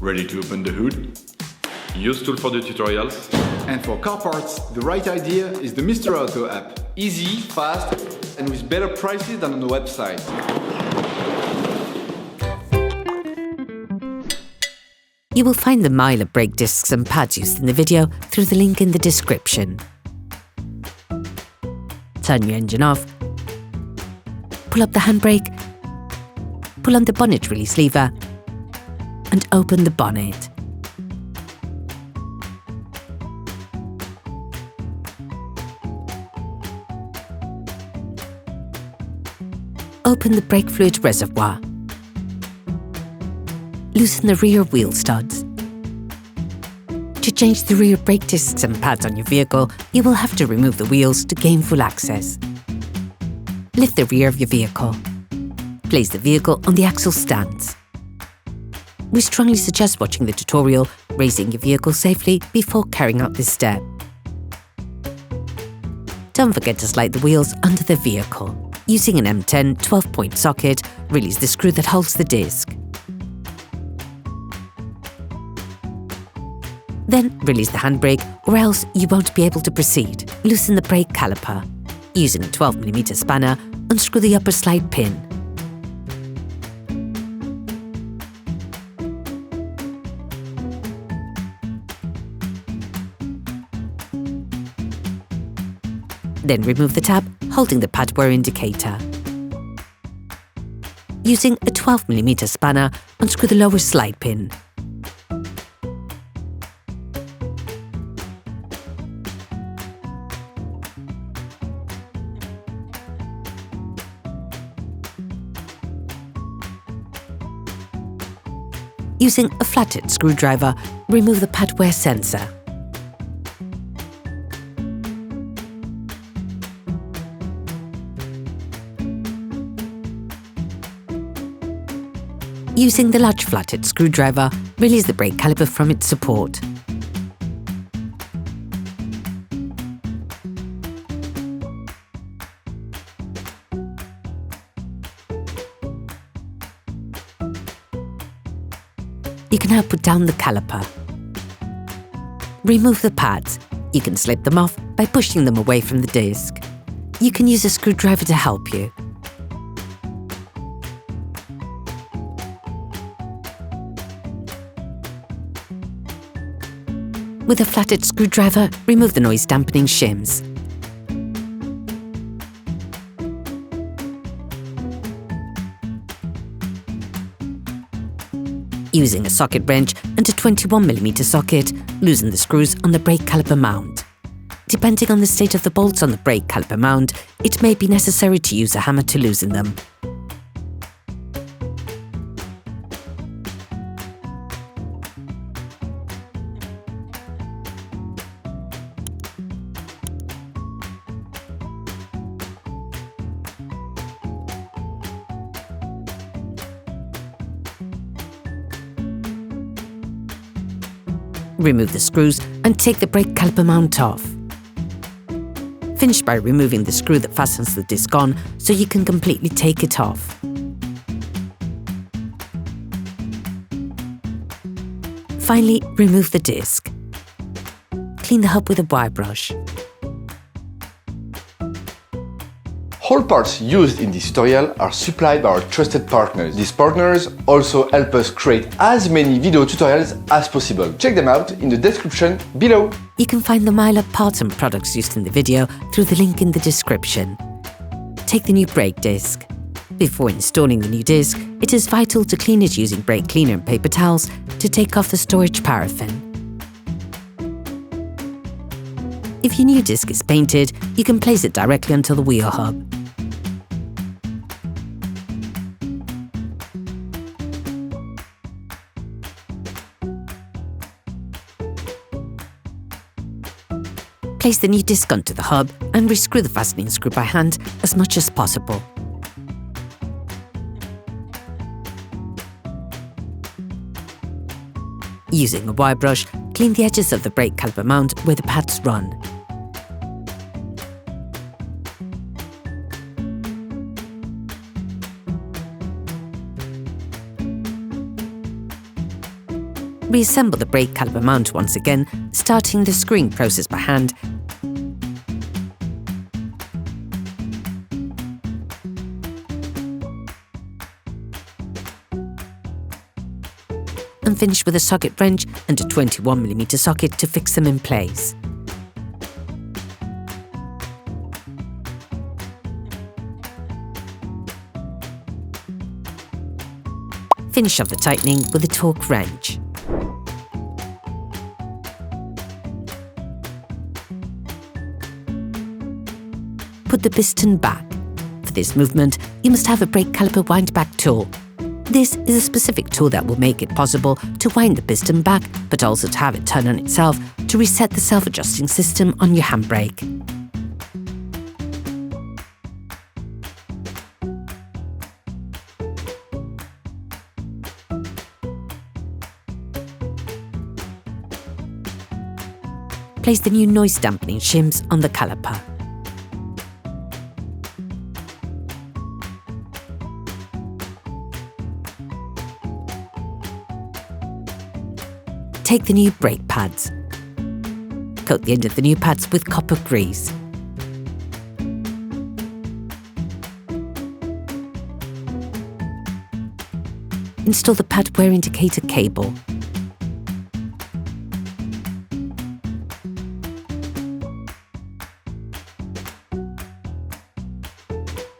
Ready to open the hood? UseTool for the tutorials. And for car parts, the right idea is the Mr. Auto app. Easy, fast, and with better prices than on the website. You will find the mile of brake discs and pads used in the video through the link in the description. Turn your engine off, pull up the handbrake, pull on the bonnet release lever, and open the bonnet. Open the brake fluid reservoir. Loosen the rear wheel studs. To change the rear brake discs and pads on your vehicle, you will have to remove the wheels to gain full access. Lift the rear of your vehicle. Place the vehicle on the axle stands. We strongly suggest watching the tutorial, raising your vehicle safely before carrying out this step. Don't forget to slide the wheels under the vehicle. Using an M10 12-point socket, release the screw that holds the disc. Then release the handbrake, or else you won't be able to proceed. Loosen the brake caliper. Using a 12mm spanner, unscrew the upper slide pin. Then remove the tab, holding the pad wear indicator. Using a 12mm spanner, unscrew the lower slide pin. Using a flathead screwdriver, remove the pad wear sensor. Using the large flathead screwdriver, release the brake caliper from its support. You can now put down the caliper. Remove the pads. You can slip them off by pushing them away from the disc. You can use a screwdriver to help you. With a flathead screwdriver, remove the noise dampening shims. Using a socket wrench and a 21mm socket, loosen the screws on the brake caliper mount. Depending on the state of the bolts on the brake caliper mount, it may be necessary to use a hammer to loosen them. Remove the screws and take the brake caliper mount off. Finish by removing the screw that fastens the disc on so you can completely take it off. Finally, remove the disc. Clean the hub with a wire brush. All parts used in this tutorial are supplied by our trusted partners. These partners also help us create as many video tutorials as possible. Check them out in the description below. You can find the mile of parts and products used in the video through the link in the description. Take the new brake disc. Before installing the new disc, it is vital to clean it using brake cleaner and paper towels to take off the storage paraffin. If your new disc is painted, you can place it directly onto the wheel hub. Place the new disc onto the hub and rescrew the fastening screw by hand as much as possible. Using a wire brush, clean the edges of the brake caliper mount where the pads run. Reassemble the brake caliper mount once again, starting the screwing process by hand. And finish with a socket wrench and a 21mm socket to fix them in place. Finish off the tightening with a torque wrench. Put the piston back. For this movement, you must have a brake caliper wind back tool. This is a specific tool that will make it possible to wind the piston back, but also to have it turn on itself to reset the self-adjusting system on your handbrake. Place the new noise dampening shims on the caliper. Take the new brake pads. Coat the end of the new pads with copper grease. Install the pad wear indicator cable.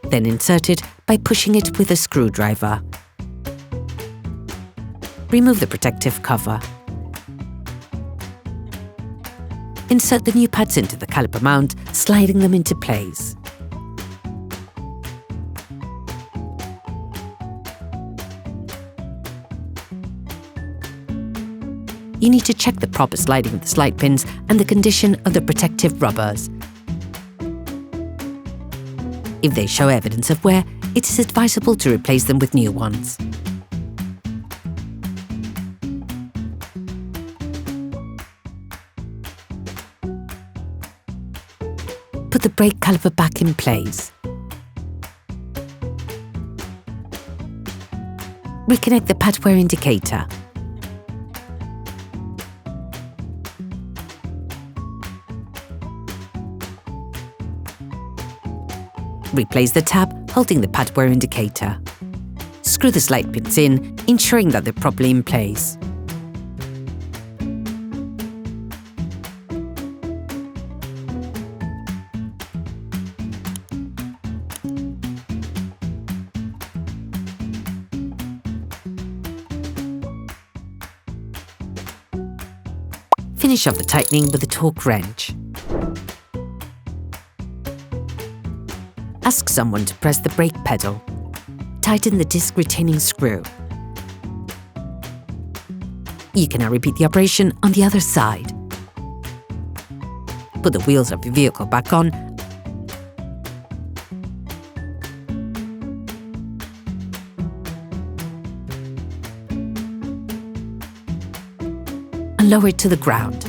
Then insert it by pushing it with a screwdriver. Remove the protective cover. Insert the new pads into the caliper mount, sliding them into place. You need to check the proper sliding of the slide pins and the condition of the protective rubbers. If they show evidence of wear, it is advisable to replace them with new ones. Put the brake caliper back in place. Reconnect the pad wear indicator. Replace the tab holding the pad wear indicator. Screw the slide pins in, ensuring that they're properly in place. Finish off the tightening with a torque wrench. Ask someone to press the brake pedal. Tighten the disc retaining screw. You can now repeat the operation on the other side. Put the wheels of your vehicle back on and lower it to the ground.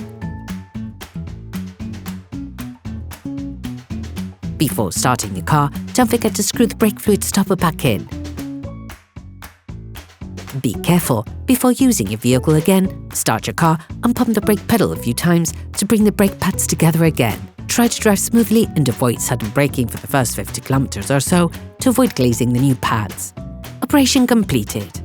Before starting your car, don't forget to screw the brake fluid stopper back in. Be careful. Before using your vehicle again, start your car and pump the brake pedal a few times to bring the brake pads together again. Try to drive smoothly and avoid sudden braking for the first 50 kilometers or so to avoid glazing the new pads. Operation completed.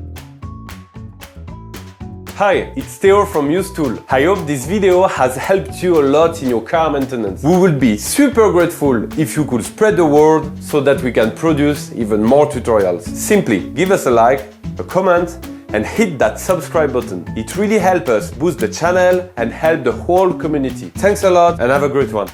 Hi, it's Theo from UseTool. I hope this video has helped you a lot in your car maintenance. We would be super grateful if you could spread the word so that we can produce even more tutorials. Simply give us a like, a comment, and hit that subscribe button. It really helps us boost the channel and help the whole community. Thanks a lot and have a great one.